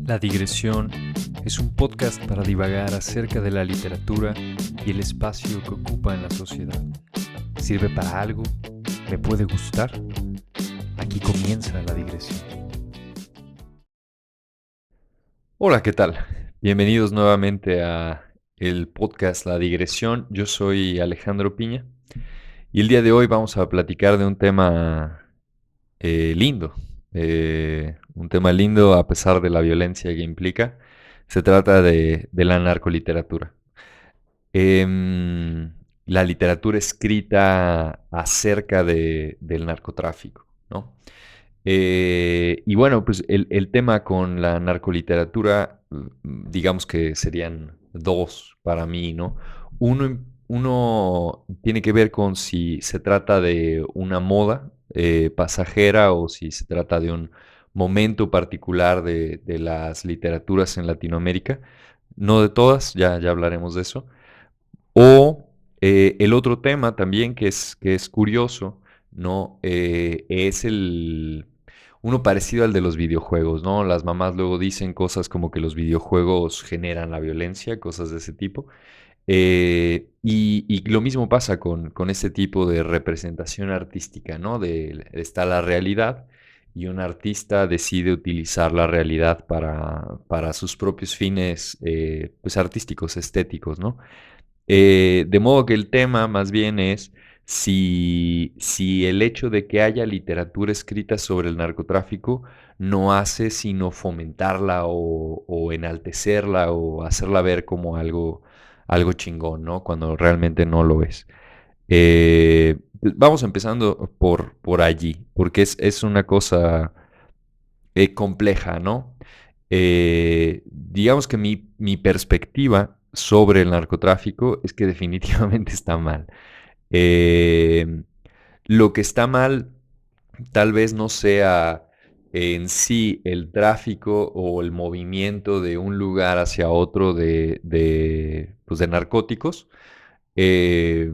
La Digresión es un podcast para divagar acerca de la literatura y el espacio que ocupa en la sociedad. ¿Sirve para algo? ¿Me puede gustar? Aquí comienza la digresión. Hola, ¿qué tal? Bienvenidos nuevamente a el podcast La Digresión. Yo soy Alejandro Piña y el día de hoy vamos a platicar de un tema lindo. Un tema lindo a pesar de la violencia que implica. Se trata de la narcoliteratura. La literatura escrita acerca del narcotráfico, ¿no? Y bueno, pues el tema con la narcoliteratura, digamos que serían dos para mí, ¿no? Uno tiene que ver con si se trata de una moda pasajera o si se trata de un momento particular de las literaturas en Latinoamérica. No de todas, ya hablaremos de eso. O el otro tema también que es curioso, ¿no? Es uno parecido al de los videojuegos, ¿no? Las mamás luego dicen cosas como que los videojuegos generan la violencia, cosas de ese tipo. Y lo mismo pasa con este tipo de representación artística, ¿no? Está la realidad y un artista decide utilizar la realidad para sus propios fines pues artísticos, estéticos, ¿no? De modo que el tema más bien es si el hecho de que haya literatura escrita sobre el narcotráfico no hace sino fomentarla o enaltecerla o hacerla ver como algo chingón, ¿no? Cuando realmente no lo es. Vamos empezando por allí, porque es una cosa compleja, ¿no? Digamos que mi perspectiva sobre el narcotráfico es que definitivamente está mal. Eh, lo que está mal tal vez no sea en sí el tráfico o el movimiento de un lugar hacia otro pues de narcóticos, eh,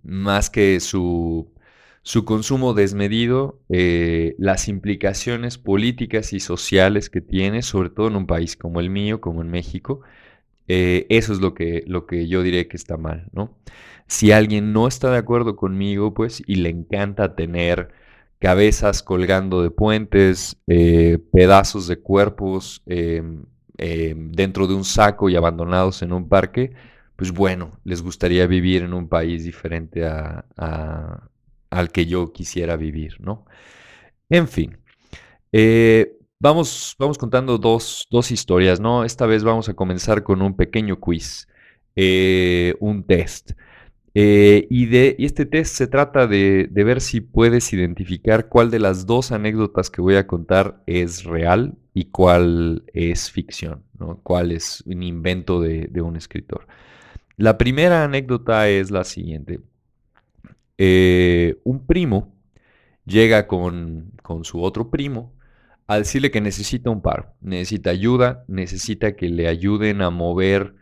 más que su consumo desmedido, las implicaciones políticas y sociales que tiene, sobre todo en un país como el mío, como en México, eso es lo que yo diré que está mal, ¿no? Si alguien no está de acuerdo conmigo, pues, y le encanta tener cabezas colgando de puentes, pedazos de cuerpos dentro de un saco y abandonados en un parque, pues bueno, les gustaría vivir en un país diferente al que yo quisiera vivir, ¿no? En fin, vamos contando dos historias, ¿no? Esta vez vamos a comenzar con un pequeño quiz, un test. Y este test se trata de ver si puedes identificar cuál de las dos anécdotas que voy a contar es real y cuál es ficción, ¿no? Cuál es un invento de un escritor. La primera anécdota es la siguiente. Un primo llega con su otro primo a decirle que necesita un paro, necesita ayuda, necesita que le ayuden a mover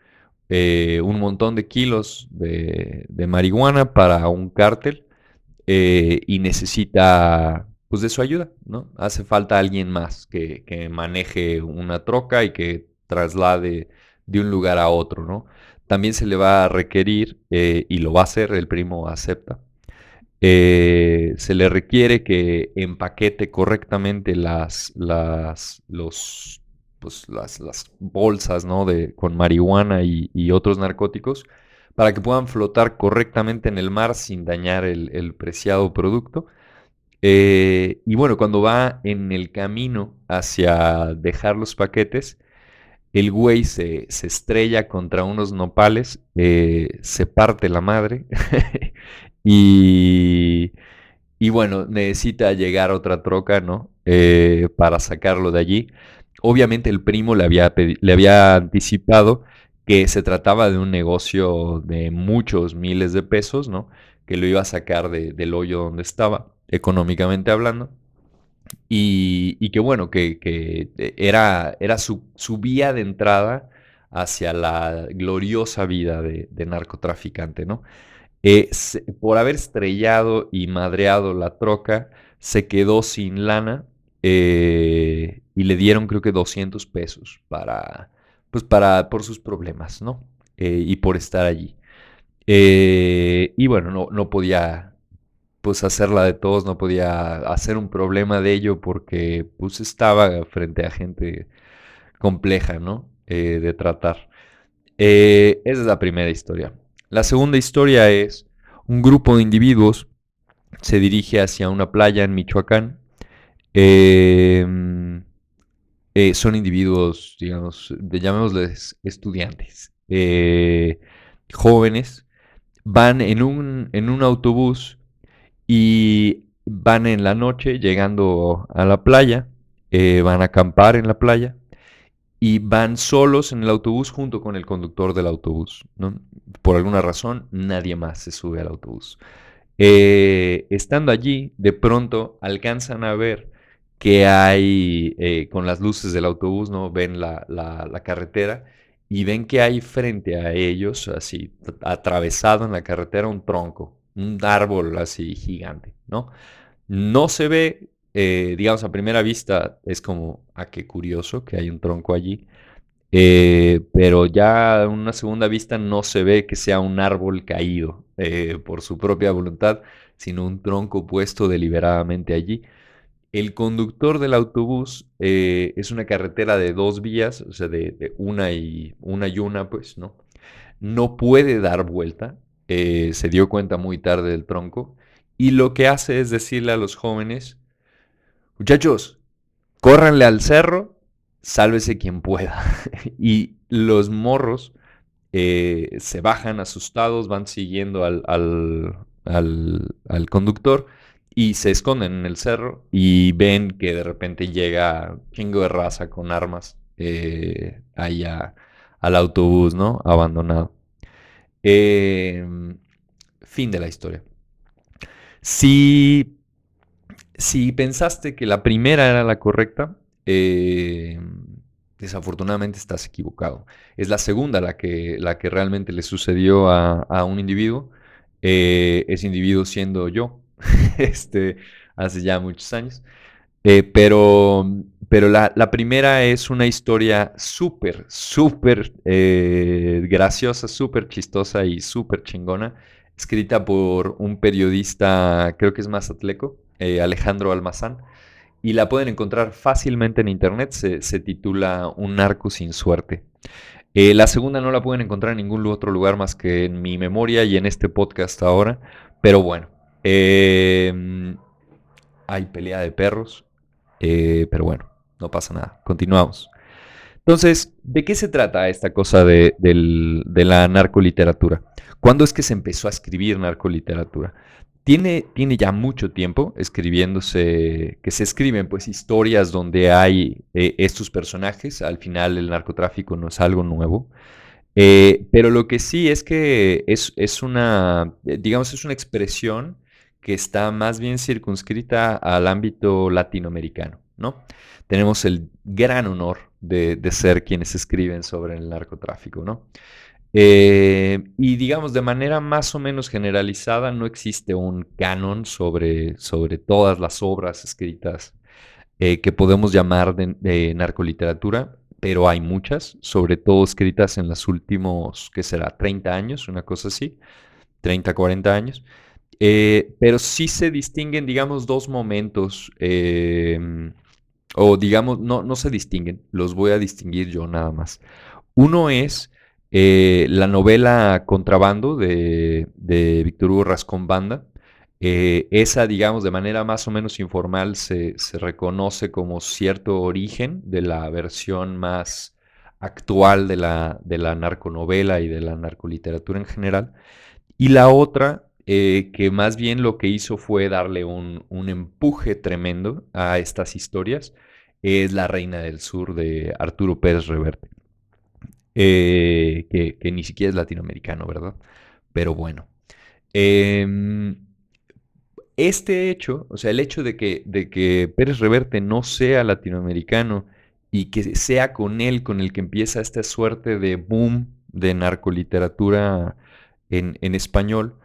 un montón de kilos de marihuana para un cártel y necesita pues de su ayuda, ¿no? Hace falta alguien más que maneje una troca y que traslade de un lugar a otro, ¿no? También se le va a requerir, y lo va a hacer, el primo acepta, se le requiere que empaquete correctamente las bolsas, ¿no? Con marihuana y otros narcóticos para que puedan flotar correctamente en el mar sin dañar el preciado producto. Y bueno, cuando va en el camino hacia dejar los paquetes, el güey se estrella contra unos nopales, se parte la madre y, y bueno, necesita llegar a otra troca, ¿no? Para sacarlo de allí. Obviamente el primo le había anticipado que se trataba de un negocio de muchos miles de pesos, ¿no? Que lo iba a sacar del hoyo donde estaba, económicamente hablando. Y que bueno, que era su vía de entrada hacia la gloriosa vida de narcotraficante, ¿no? Por haber estrellado y madreado la troca, se quedó sin lana y le dieron creo que 200 pesos por sus problemas, ¿no? Y por estar allí. Y bueno, no podía pues hacerla de todos, no podía hacer un problema de ello porque pues estaba frente a gente compleja, ¿no? De tratar. Esa es la primera historia. La segunda historia es un grupo de individuos se dirige hacia una playa en Michoacán. Eh, Son individuos, digamos, llamémosles estudiantes, jóvenes, van en un autobús y van en la noche llegando a la playa, van a acampar en la playa y van solos en el autobús junto con el conductor del autobús, ¿no? Por alguna razón, nadie más se sube al autobús. Estando allí, de pronto alcanzan a ver que hay, con las luces del autobús, ¿no? Ven la carretera y ven que hay frente a ellos, así, atravesado en la carretera, un tronco, un árbol así gigante, ¿no? No se ve, digamos, a primera vista es como, qué curioso que hay un tronco allí, pero ya en una segunda vista no se ve que sea un árbol caído por su propia voluntad, sino un tronco puesto deliberadamente allí. El conductor del autobús es una carretera de dos vías, o sea, de una y una, pues, ¿no? No puede dar vuelta, se dio cuenta muy tarde del tronco, y lo que hace es decirle a los jóvenes, muchachos, córranle al cerro, sálvese quien pueda. Y los morros se bajan asustados, van siguiendo al conductor y se esconden en el cerro y ven que de repente llega un chingo de raza con armas ahí al autobús, ¿no? Abandonado. Eh, Fin de la historia. Si Si pensaste que la primera era la correcta, desafortunadamente estás equivocado. Es la segunda la que realmente le sucedió a un individuo. Ese individuo siendo yo, este, hace ya muchos años. Pero la primera es una historia súper, súper graciosa, súper chistosa y súper chingona, escrita por un periodista, creo que es mazatleco, Alejandro Almazán, y la pueden encontrar fácilmente en internet, se titula Un narco sin suerte. La segunda no la pueden encontrar en ningún otro lugar más que en mi memoria y en este podcast ahora, pero bueno, hay pelea de perros, pero bueno, no pasa nada. Continuamos. Entonces, ¿de qué se trata esta cosa de la narcoliteratura? ¿Cuándo es que se empezó a escribir narcoliteratura? Tiene ya mucho tiempo escribiéndose, que se escriben pues historias donde hay estos personajes. Al final el narcotráfico no es algo nuevo. Pero lo que sí es que es una, digamos, es una expresión que está más bien circunscrita al ámbito latinoamericano, ¿no? Tenemos el gran honor de ser quienes escriben sobre el narcotráfico, ¿no? Y digamos, de manera más o menos generalizada, no existe un canon sobre todas las obras escritas que podemos llamar de narcoliteratura, pero hay muchas, sobre todo escritas en los últimos, ¿qué será? 30 años, una cosa así, 30, 40 años. Pero sí se distinguen, digamos, dos momentos, o digamos, no se distinguen, los voy a distinguir yo nada más. Uno es la novela Contrabando de Víctor Hugo Rascón Banda. Esa, digamos, de manera más o menos informal se reconoce como cierto origen de la versión más actual de la narconovela y de la narcoliteratura en general. Y la otra, que más bien lo que hizo fue darle un empuje tremendo a estas historias, es La Reina del Sur de Arturo Pérez Reverte, que ni siquiera es latinoamericano, ¿verdad? Pero bueno. Em, este hecho, o sea, el hecho de que Pérez Reverte no sea latinoamericano y que sea con él con el que empieza esta suerte de boom de narcoliteratura en español,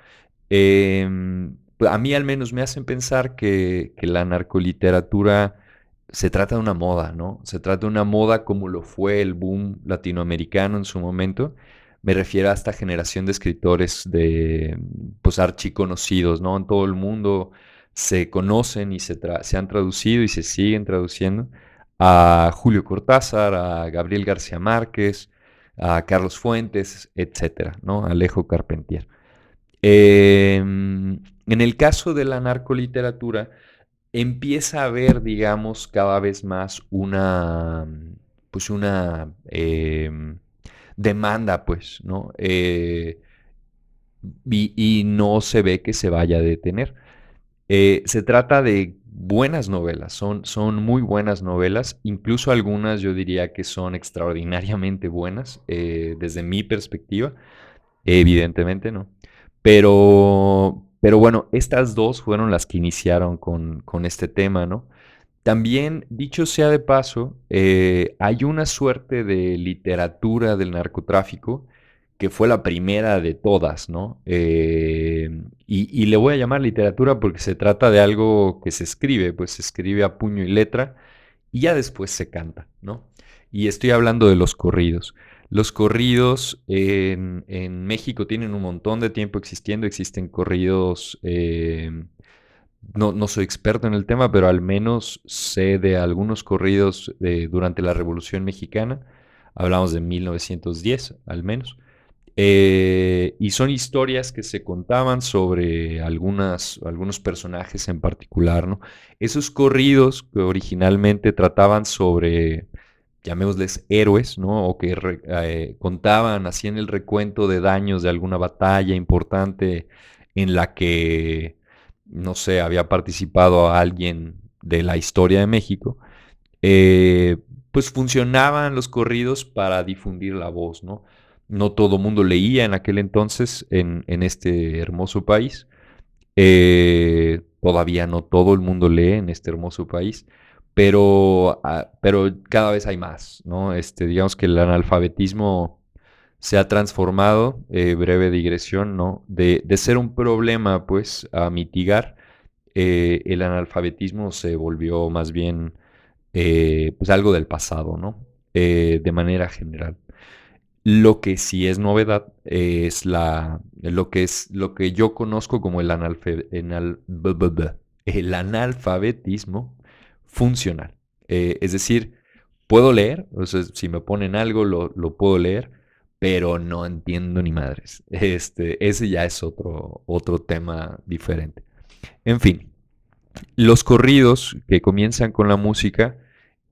a mí al menos me hacen pensar que la narcoliteratura se trata de una moda, ¿no? Se trata de una moda como lo fue el boom latinoamericano en su momento. Me refiero a esta generación de escritores de, pues, archiconocidos, ¿no? En todo el mundo se conocen y se han traducido y se siguen traduciendo a Julio Cortázar, a Gabriel García Márquez, a Carlos Fuentes, etcétera, ¿no? Alejo Carpentier. En el caso de la narcoliteratura, empieza a haber, digamos, cada vez más pues una demanda, pues, ¿no? Y no se ve que se vaya a detener. Se trata de buenas novelas, son muy buenas novelas, incluso algunas yo diría que son extraordinariamente buenas desde mi perspectiva. Evidentemente no. Pero bueno, estas dos fueron las que iniciaron con este tema, ¿no? También, dicho sea de paso, hay una suerte de literatura del narcotráfico que fue la primera de todas, ¿no? Y le voy a llamar literatura porque se trata de algo que se escribe, pues se escribe a puño y letra y ya después se canta, ¿no? Y estoy hablando de los corridos. Los corridos en México tienen un montón de tiempo existiendo, existen corridos, no soy experto en el tema, pero al menos sé de algunos corridos durante la Revolución Mexicana, hablamos de 1910 al menos, y son historias que se contaban sobre algunos personajes en particular, ¿no? Esos corridos que originalmente trataban sobre, llamémosles héroes, ¿no? O que contaban, hacían el recuento de daños de alguna batalla importante en la que, no sé, había participado alguien de la historia de México, eh, pues funcionaban los corridos para difundir la voz, ¿no? No todo mundo leía en aquel entonces en este hermoso país. Todavía no todo el mundo lee en este hermoso país, pero cada vez hay más, ¿no? Digamos que el analfabetismo se ha transformado, breve digresión, ¿no? De ser un problema, pues, a mitigar, el analfabetismo se volvió más bien pues algo del pasado, ¿no? De manera general. Lo que sí es novedad es lo que yo conozco como el analfabetismo funcional. Es decir, puedo leer, o sea, si me ponen algo lo puedo leer, pero no entiendo ni madres. Ese ya es otro tema diferente. En fin, los corridos que comienzan con la música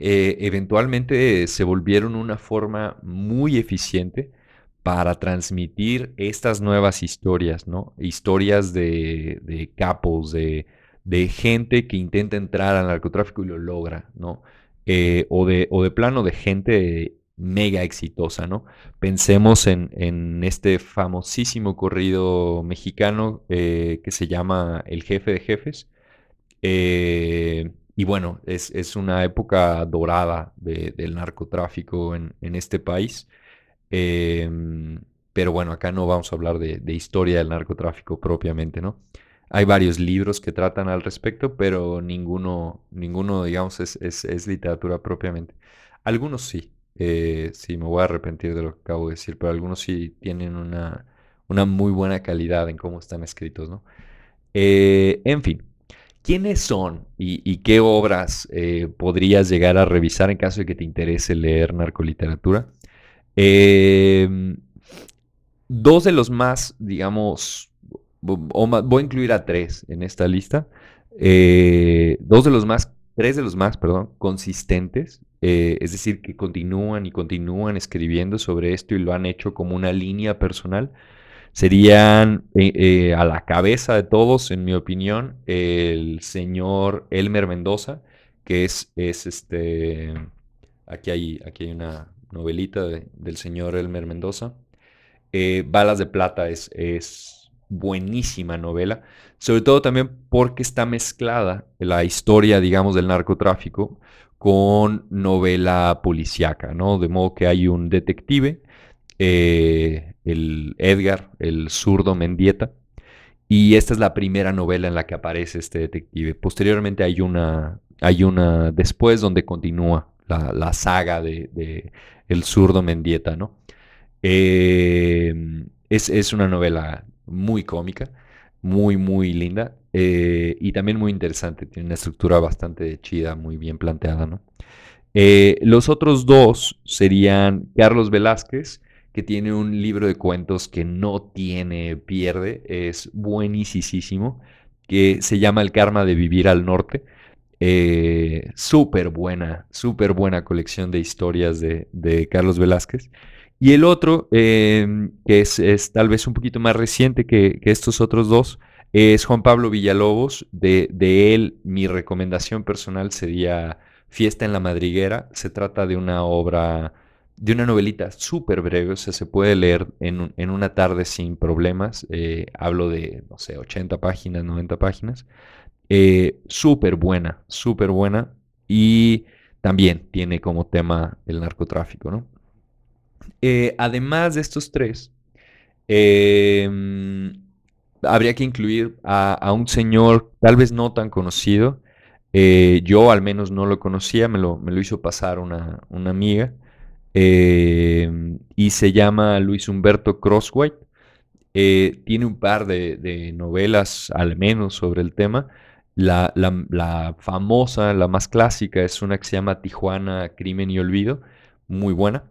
eventualmente se volvieron una forma muy eficiente para transmitir estas nuevas historias, ¿no? Historias de capos, de gente que intenta entrar al narcotráfico y lo logra, ¿no? O de plano de gente mega exitosa, ¿no? Pensemos en este famosísimo corrido mexicano que se llama El Jefe de Jefes, y bueno, es una época dorada del narcotráfico en este país. Em, pero bueno, acá no vamos a hablar de historia del narcotráfico propiamente, ¿no? Hay varios libros que tratan al respecto, pero ninguno digamos, es literatura propiamente. Algunos sí, sí, me voy a arrepentir de lo que acabo de decir, pero algunos sí tienen una muy buena calidad en cómo están escritos, ¿no? En fin, ¿quiénes son y qué obras podrías llegar a revisar en caso de que te interese leer narcoliteratura? Eh, Dos de los más, digamos, voy a incluir a tres en esta lista. Tres de los más, perdón, consistentes, es decir, que continúan y continúan escribiendo sobre esto y lo han hecho como una línea personal. Serían a la cabeza de todos, en mi opinión, el señor Elmer Mendoza, que aquí hay una novelita del señor Elmer Mendoza. Balas de Plata es buenísima novela, sobre todo también porque está mezclada la historia, digamos, del narcotráfico con novela policíaca, ¿no? De modo que hay un detective, el Edgar, el zurdo Mendieta, y esta es la primera novela en la que aparece este detective. Posteriormente hay una después donde continúa la saga de El zurdo Mendieta, ¿no? Es una novela muy cómica, muy, muy linda y también muy interesante. Tiene una estructura bastante chida, muy bien planteada, ¿no? Los otros dos serían Carlos Velázquez, que tiene un libro de cuentos que no tiene pierde, es buenísimo, que se llama El karma de vivir al norte. Súper buena colección de historias de Carlos Velázquez. Y el otro, que es tal vez un poquito más reciente que estos otros dos, es Juan Pablo Villalobos. De él, mi recomendación personal sería Fiesta en la Madriguera. Se trata de una obra, de una novelita súper breve, o sea, se puede leer en una tarde sin problemas. Hablo de, no sé, 80 páginas, 90 páginas. Súper buena. Y también tiene como tema el narcotráfico, ¿no? Además de estos tres, eh, habría que incluir a un señor tal vez no tan conocido. Yo al menos no lo conocía, me lo hizo pasar una amiga. Y se llama Luis Humberto Crosswhite. Tiene un par de novelas, al menos, sobre el tema. La famosa, la más clásica, es una que se llama Tijuana, Crimen y Olvido, muy buena.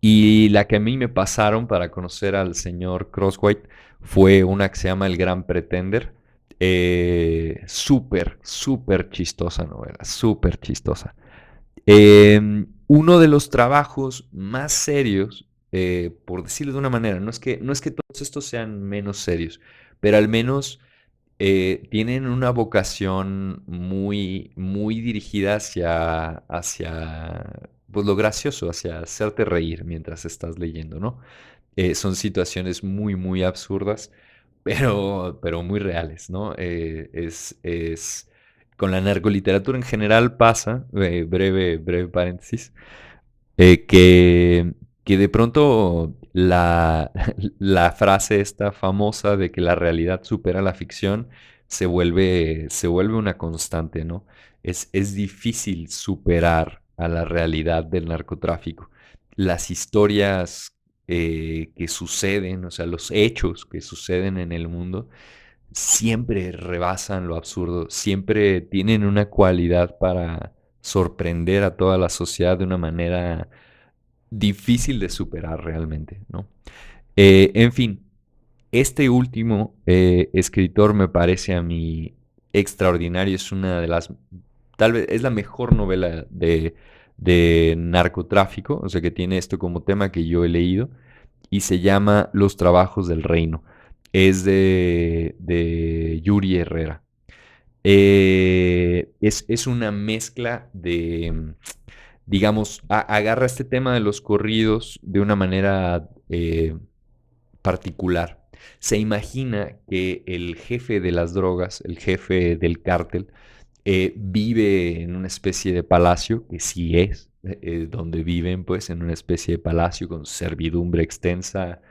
Y la que a mí me pasaron para conocer al señor Crosswhite fue una que se llama El Gran Pretender. Súper chistosa novela, súper chistosa. Uno de los trabajos más serios, por decirlo de una manera, no es que todos estos sean menos serios, pero al menos tienen una vocación muy, muy dirigida hacia pues, lo gracioso, hacia hacerte reír mientras estás leyendo, ¿no? Son situaciones muy, muy absurdas, pero muy reales, ¿no? Con la narcoliteratura en general pasa, breve paréntesis, eh, que, que de pronto la frase esta famosa de que la realidad supera la ficción se vuelve una constante, ¿no? Es difícil superar a la realidad del narcotráfico. Las historias que suceden, o sea, los hechos que suceden en el mundo, siempre rebasan lo absurdo, siempre tienen una cualidad para sorprender a toda la sociedad de una manera difícil de superar realmente, ¿no? En fin, este último escritor me parece a mí extraordinario, es una de las, tal vez es la mejor novela de narcotráfico, o sea que tiene esto como tema que yo he leído, y se llama Los Trabajos del Reino. Es de Yuri Herrera. Es una mezcla de, digamos, agarra este tema de los corridos de una manera particular. Se imagina que el jefe de las drogas, el jefe del cártel, vive en una especie de palacio, que sí es, donde viven pues en una especie de palacio con servidumbre extensa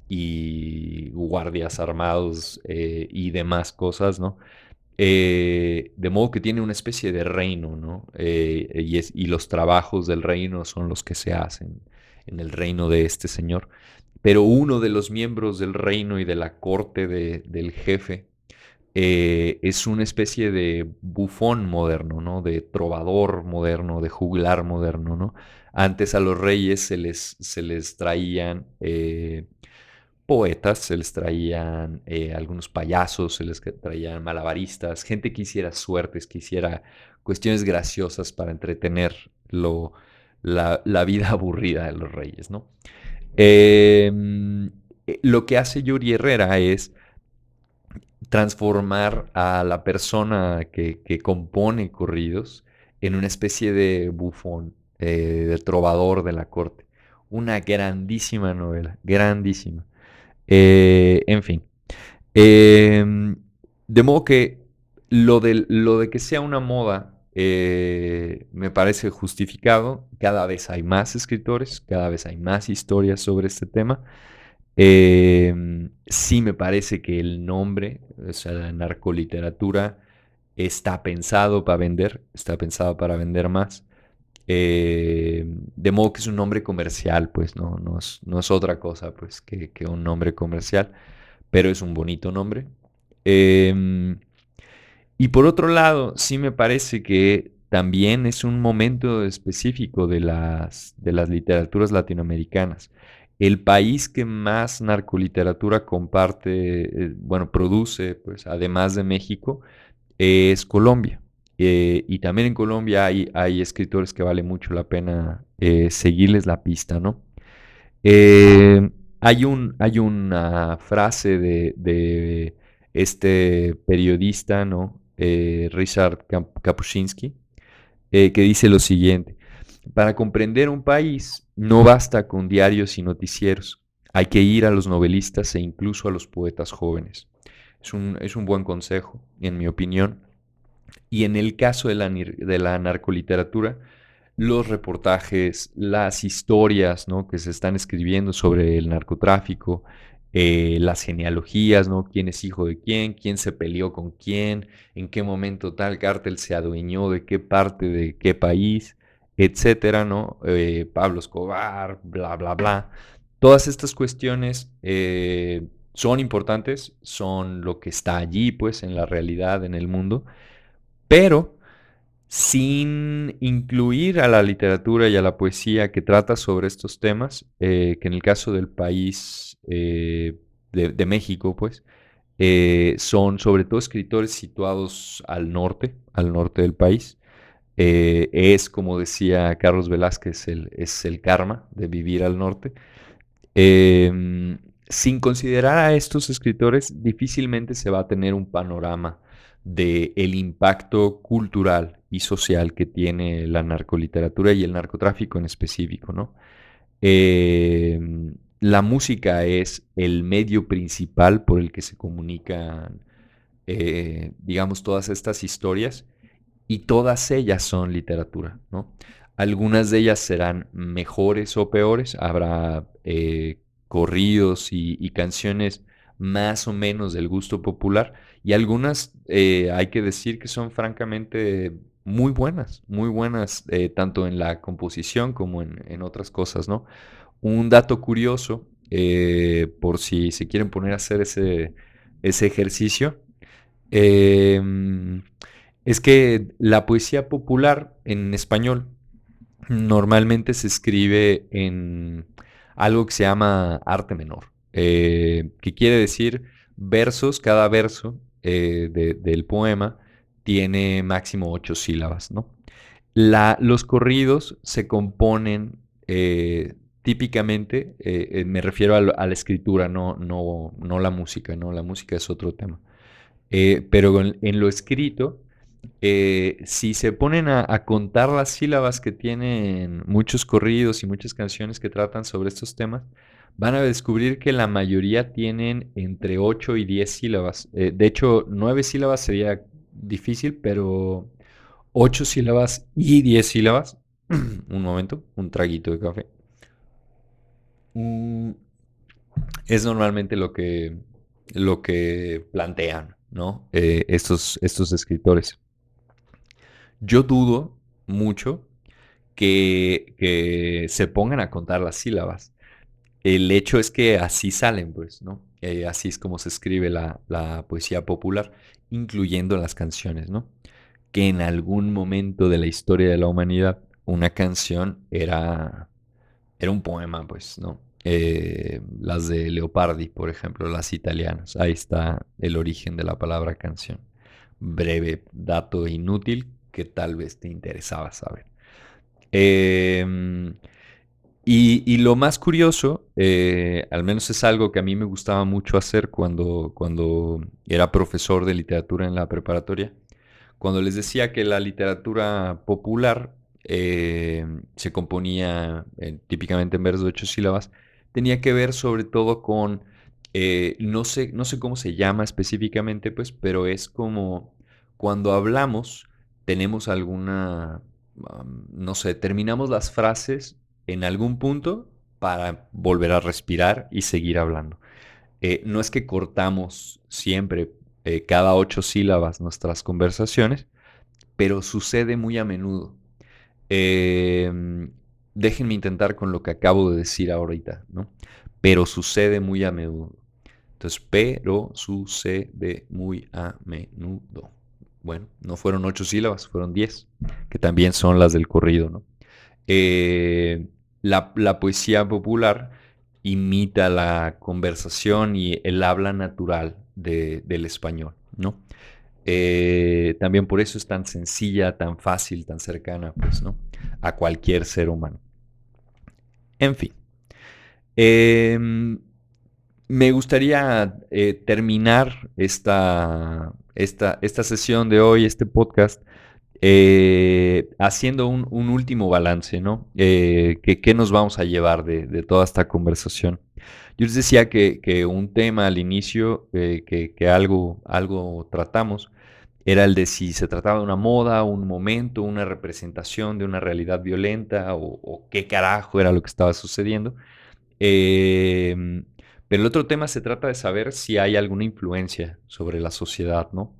y guardias armados y demás cosas, ¿no? De modo que tiene una especie de reino, ¿no? Y los trabajos del reino son los que se hacen en el reino de este señor. Pero uno de los miembros del reino y de la corte del jefe es una especie de bufón moderno, ¿no? De trovador moderno, de juglar moderno, ¿no? Antes a los reyes se les traían poetas, se les traían algunos payasos, se les traían malabaristas, gente que hiciera suertes, que hiciera cuestiones graciosas para entretener la vida aburrida de los reyes, ¿no? Lo que hace Yuri Herrera es transformar a la persona que compone corridos en una especie de bufón, de trovador de la corte. Una grandísima novela, grandísima. En fin. Em, de modo que lo de que sea una moda me parece justificado. Cada vez hay más escritores, cada vez hay más historias sobre este tema. Sí me parece que el nombre, o sea, la narcoliteratura, está pensado para vender, está pensado para vender más. De modo que es un nombre comercial, pues no es otra cosa pues, que un nombre comercial, pero es un bonito nombre. Eh, y por otro lado, sí me parece que también es un momento específico de las literaturas latinoamericanas. El país que más narcoliteratura comparte, bueno, produce, pues además de México, es Colombia. Y también en Colombia hay escritores que vale mucho la pena seguirles la pista, ¿no? Hay una frase de este periodista, ¿no? Ryszard Kapuscinski, que dice lo siguiente: para comprender un país no basta con diarios y noticieros, hay que ir a los novelistas e incluso a los poetas jóvenes. Es un buen consejo, en mi opinión. Y en el caso de la narcoliteratura, los reportajes, las historias, ¿no?, que se están escribiendo sobre el narcotráfico, las genealogías, ¿no? ¿Quién es hijo de quién se peleó con quién, en qué momento tal cártel se adueñó de qué parte de qué país, etcétera, ¿no? Pablo Escobar, bla, bla, bla. Todas estas cuestiones son importantes, son lo que está allí, pues, en la realidad, en el mundo, pero sin incluir a la literatura y a la poesía que trata sobre estos temas, que en el caso del país de México, pues, son sobre todo escritores situados al norte del país. Es, como decía Carlos Velázquez, es el karma de vivir al norte. Sin considerar a estos escritores, difícilmente se va a tener un panorama de el impacto cultural y social que tiene la narcoliteratura y el narcotráfico en específico, ¿no? La música es el medio principal por el que se comunican, digamos, todas estas historias, y todas ellas son literatura, ¿no? Algunas de ellas serán mejores o peores, habrá corridos y canciones más o menos del gusto popular, y algunas hay que decir que son francamente muy buenas, tanto en la composición como en otras cosas, ¿no? Un dato curioso, por si se quieren poner a hacer ese ejercicio, eh, es que la poesía popular en español normalmente se escribe en algo que se llama arte menor, que quiere decir versos, cada verso del poema tiene máximo 8 sílabas, ¿no? Los corridos se componen típicamente, me refiero a la escritura, no la música, ¿no? La música es otro tema. Pero en lo escrito, si se ponen a contar las sílabas que tienen muchos corridos y muchas canciones que tratan sobre estos temas, van a descubrir que la mayoría tienen entre 8 y 10 sílabas. De hecho, 9 sílabas sería difícil, pero 8 sílabas y 10 sílabas. Un momento, un traguito de café. Mm, es normalmente lo que plantean, ¿no? Estos escritores. Yo dudo mucho que se pongan a contar las sílabas. El hecho es que así salen, pues, ¿no? Así es como se escribe la poesía popular, incluyendo las canciones, ¿no? Que en algún momento de la historia de la humanidad una canción era un poema, pues, ¿no? Las de Leopardi, por ejemplo, las italianas. Ahí está el origen de la palabra canción. Breve dato inútil que tal vez te interesaba saber. Eh, y lo más curioso, al menos es algo que a mí me gustaba mucho hacer cuando era profesor de literatura en la preparatoria, cuando les decía que la literatura popular se componía típicamente en versos de 8 sílabas, tenía que ver sobre todo con, no sé cómo se llama específicamente, pues, pero es como cuando hablamos, tenemos alguna, no sé, terminamos las frases en algún punto para volver a respirar y seguir hablando. No es que cortamos siempre, cada 8 sílabas nuestras conversaciones, pero sucede muy a menudo. Em, Déjenme intentar con lo que acabo de decir ahorita, ¿no? Pero sucede muy a menudo. Entonces, pero sucede muy a menudo. Bueno, no fueron 8 sílabas, fueron 10, que también son las del corrido, ¿no? La poesía popular imita la conversación y el habla natural del español, ¿no? También por eso es tan sencilla, tan fácil, tan cercana, pues, ¿no? A cualquier ser humano. En fin. Em, Me gustaría terminar esta sesión de hoy, este podcast, haciendo un último balance, ¿no? ¿Qué nos vamos a llevar de toda esta conversación? Yo les decía que un tema al inicio, que algo tratamos, era el de si se trataba de una moda, un momento, una representación de una realidad violenta o qué carajo era lo que estaba sucediendo. Em, pero el otro tema se trata de saber si hay alguna influencia sobre la sociedad, ¿no?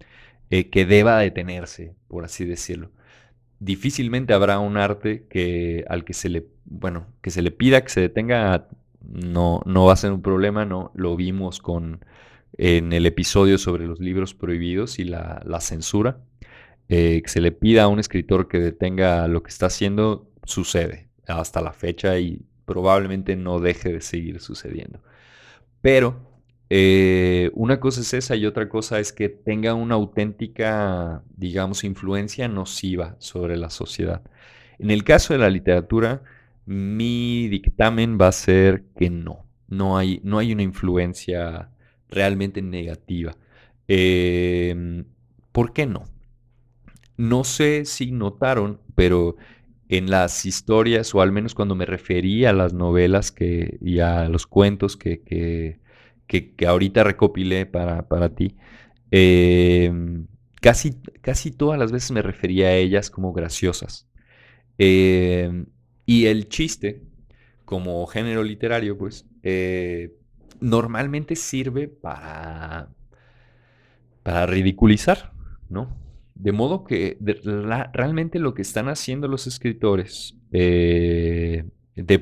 Que deba detenerse, por así decirlo. Difícilmente habrá un arte al que se le, bueno, que se le pida que se detenga, no va a ser un problema, ¿no? Lo vimos en el episodio sobre los libros prohibidos y la censura. Que se le pida a un escritor que detenga lo que está haciendo, sucede hasta la fecha y probablemente no deje de seguir sucediendo. Pero una cosa es esa y otra cosa es que tenga una auténtica, digamos, influencia nociva sobre la sociedad. En el caso de la literatura, mi dictamen va a ser que no. No hay una influencia realmente negativa. Eh, ¿Por qué no? No sé si notaron, pero en las historias, o al menos cuando me referí a las novelas y a los cuentos que ahorita recopilé para ti, casi todas las veces me refería a ellas como graciosas. Eh, y el chiste, como género literario, pues, normalmente sirve para ridiculizar, ¿no? De modo que realmente lo que están haciendo los escritores de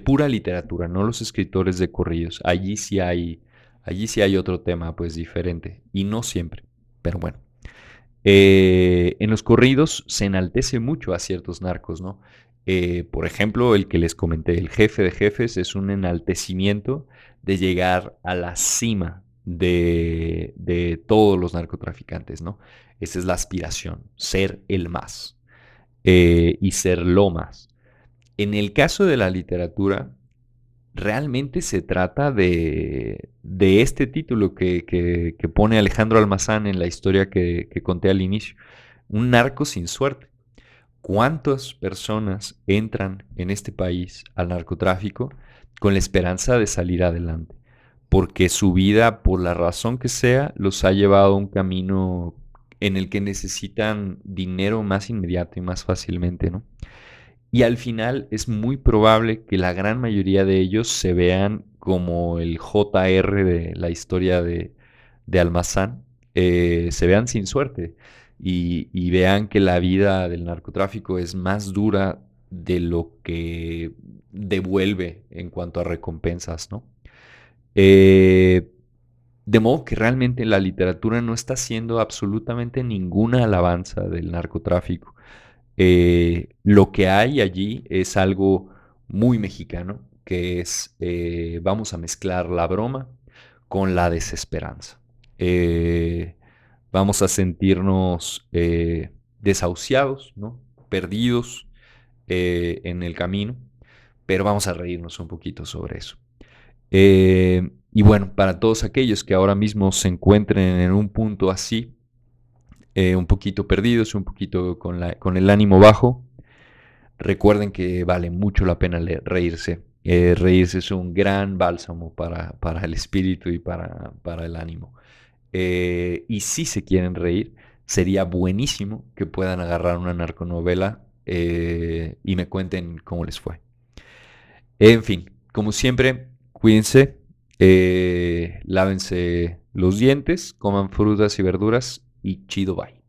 pura literatura, no los escritores de corridos, allí sí hay otro tema pues diferente, y no siempre, pero bueno. En los corridos se enaltece mucho a ciertos narcos, ¿no? Por ejemplo, el que les comenté, el jefe de jefes, es un enaltecimiento de llegar a la cima de todos los narcotraficantes, ¿no? Esa es la aspiración, ser el más y ser lo más. En el caso de la literatura, realmente se trata de este título que pone Alejandro Almazán en la historia que conté al inicio, un narco sin suerte. ¿Cuántas personas entran en este país al narcotráfico con la esperanza de salir adelante? Porque su vida, por la razón que sea, los ha llevado a un camino en el que necesitan dinero más inmediato y más fácilmente, ¿no? Y al final es muy probable que la gran mayoría de ellos se vean como el JR de la historia de Almazán, se vean sin suerte y vean que la vida del narcotráfico es más dura de lo que devuelve en cuanto a recompensas, ¿no? Eh, de modo que realmente la literatura no está haciendo absolutamente ninguna alabanza del narcotráfico. Lo que hay allí es algo muy mexicano, que es vamos a mezclar la broma con la desesperanza. Eh, Vamos a sentirnos desahuciados, ¿no? Perdidos en el camino, pero vamos a reírnos un poquito sobre eso. Y bueno, para todos aquellos que ahora mismo se encuentren en un punto así, un poquito perdidos, un poquito con el ánimo bajo, recuerden que vale mucho la pena reírse. Reírse es un gran bálsamo para el espíritu y para el ánimo. Y si se quieren reír, sería buenísimo que puedan agarrar una narconovela y me cuenten cómo les fue. En fin, como siempre, cuídense, lávense los dientes, coman frutas y verduras y chido bye.